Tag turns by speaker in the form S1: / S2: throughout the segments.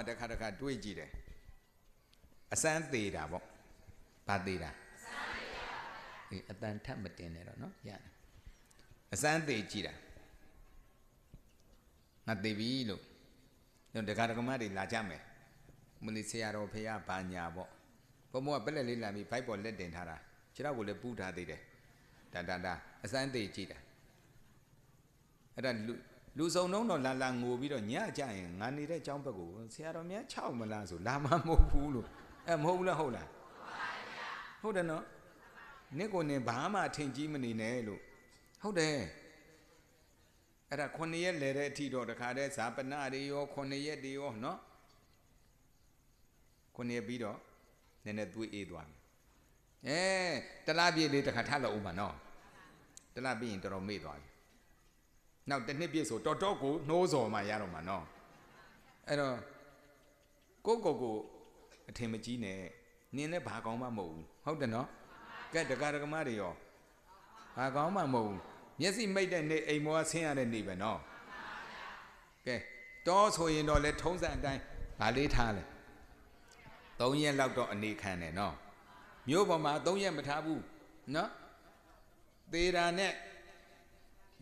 S1: ကတခါတခါတွေးကြည့်တယ်အစမ်းသေးတာပေါ့ဘာသေးတာအတန်ထပ်မတင်နဲ့တော့နော်ရတယ်အစမ်းသေးကြည့်တာငါသေးပြီလို့ဒကာဒကမတွေလာကြမယ်မလီဆရာတော်ဖေရဘာညာပေါ့ဘုံဘုံကပက်လက်လေးလာပြီးဘိုက်ပေါ်လက်တင်ထားတာခြေထောက်ကိုလည်းပူးထားသေးတယ်ဒါအစမ်းသေးကြည့်တာအဲ့ဒါလူစုံတော့လာငိုပြီးတော့ညကြရင်ငါနေတဲ့ကျောင်းဘက်ကိုဆရာတော်များ6မလားဆိုလာမမဟုတ်ဘူးလို့မဟုတ်ဘူးလားဟုတ်လားဟုတ်တယ်နော်နင့်ကိုနင်ဘာမှထင်ကြီးမနေနဲ့လို့ဟုတ်တယ်အဲ့ဒါ9ရက်လဲတဲ့အထိတော့တခါတည်းဇာပနာတွေရော9ရက်တွေရောနော်9ရက်ပြီးတော့နည်းနည်းသွေးအေးသွားပြီတလားပြည့်လေးတခါထပ်လို့ဦးမှာနော်တလားပြည့်ရင်တော်တော်မေ့သွားပြီနောက်တစ်နှစ်ပြည့်ဆိုတော်တော်ကိုနှိုးစော်မှရတော့မှာနော်အဲ့တော့ကိုအထင်မကြီးနဲ့နင်းလည်းဘာကောင်းမှမဟုတ်ဘူးဟုတ်တယ်နော်ကဲဒကာဒကမတွေရောဘာကောင်းမှမဟုတ်ဘူးမျက်စိမိတ်တဲ့နေအိမ်မောဆင်းရတဲ့နေပဲနော်ကဲတောဆိုရင်တော့လေထုံးစံအတိုင်းဗာလေးထားလဲ3ရက်လောက်တော့အနေခံတယ်နော်မြို့ပေါ်မှာ3ရက်မထားဘူးနော်သေတာနဲ့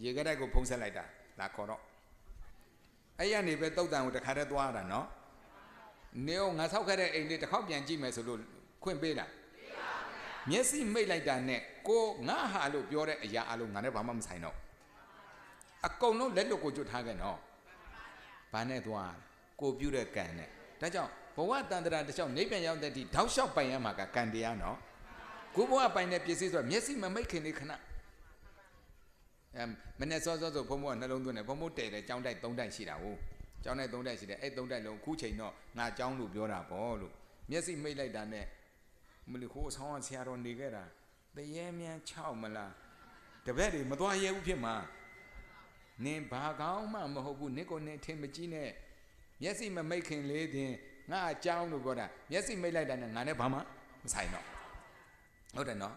S1: ရေကတိုက်ကိုဖုံးဆက်လိုက်တာလာခေါ်တော့အဲ့ရနေပဲတုတ်တန်ကိုတခါတည်းသွားတာနော်နေအောင်ငါဆောက်ခဲ့တဲ့အိမ်လေးတစ်ခေါက်ပြန်ကြည့်မယ်ဆိုလို့ခွင့်ပေးလားမျက်စိမိတ်လိုက်တာနဲ့ကိုငါဟာလို့ပြောတဲ့အရာအလုံးငါနဲ့ဘာမှမဆိုင်တော့အကုန်လုံးလက်လွတ်ကိုကျွတ်ထားခဲ့နော်ဘာနဲ့သွားကိုပြုတဲ့ကံနဲ့ဒါကြောင့်ဘဝတန်တရာတစ်ချောင်းနေပြန်ရောက်တဲ့ဒီတောက်လျှောက်ပိုင်ရမှာကကံတရားနော်ကိုဘဝပိုင်တဲ့ပစ္စည်းဆိုမျက်စိမမိတ်ခင်လေးခဏမနဲ့စောဆိုဘုံဘုံကနှလုံးသွင်းတယ်ဘုံဘုံတဲတယ်ကြောင်းတိုက်3တိုက်ရှိတာဟုတ်ကြောင်းတိုက်3တိုက်ရှိတယ်အဲ့3တိုက်လုံးခုချိန်တော့ငါကြောင်းလို့ပြောတာပေါ့လို့မျက်စိမိတ်လိုက်တာနဲ့မလို့ခိုးဆောင်ဆရာတော်နေခဲ့တာတရေမြန်း6မလားတပည့်တွေမသွားရဲဘူးဖြစ်မှာနင်ဘာကောင်းမှမဟုတ်ဘူးနင့်ကိုနင်ထင်မကြီးနဲ့မျက်စိမမိတ်ခင်လေးတင်ငါအကြောင်းလို့ပြောတာမျက်စိမိတ်လိုက်တာနဲ့ငါနဲ့ဘာမှမဆိုင်တော့ဟုတ်တယ်နော်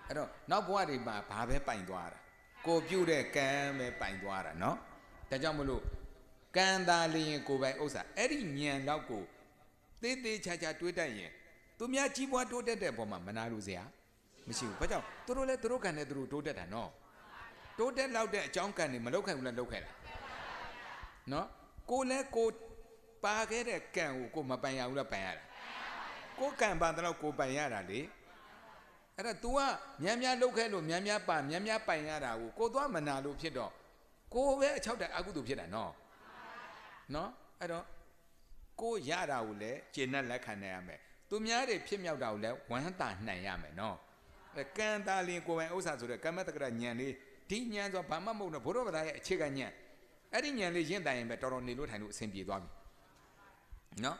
S1: အဲ့တော့နောက်ဘဝတွေမှာဘာပဲပိုင်သွားတာကိုပြုတဲ့ကံပဲပိုင်သွားတာနော်ဒါကြောင့်မလို့ကံသာလျင်ကိုယ်ပိုင်ဥစ္စာအဲ့ဒီဉာဏ်တော့ကိုသေးသေးချာချာတွေးတတ်ရင်သူများကြီးပွားတိုးတက်တဲ့ပုံမှာမနာလို့စရာမရှိဘူးဘာကြောင့်သူတို့လည်းသူတို့ကံနဲ့သူတို့တိုးတက်တာနော်တိုးတက်လောက်တဲ့အကြောင်းကံတွေမလောက်ခိုင်ဘူးလားလောက်ခိုင်လားနော်ကိုလည်းကိုပါခဲ့တဲ့ကံကိုမပိုင်ရဘူးလားပိုင်ရတာကိုကံပါတဲ့လောက်ကိုပိုင်ရတာလေအဲ့ဒါ तू ကများလောက်ခဲ့လို့များပါများပိုင်ရတာကိုသွားမနာလို့ဖြစ်တော့ကိုပဲအချောက်တဲ့အကုသိုလ်ဖြစ်တာနော်အဲ့တော့ကိုရတာကိုလည်းကျေနပ်လက်ခံနိုင်ရမယ်သူများတွေဖြစ်မြောက်တာကိုလည်းဝမ်းသာနိုင်ရမယ်နော်ကံတာလင်ကိုယ်ပိုင်ဥစ္စာဆိုတဲ့ကမ္မတက္ကရာဉာဏ်လေးဒီဉာဏ်ဆိုဘာမှမဟုတ်တော့ဘုရောဗဒါရဲ့အခြေခံဉာဏ်အဲ့ဒီဉာဏ်လေးရင့်တိုင်ရင်ပဲတော်တော်နေလို့ထိုင်လို့အဆင်ပြေသွားပြီနော်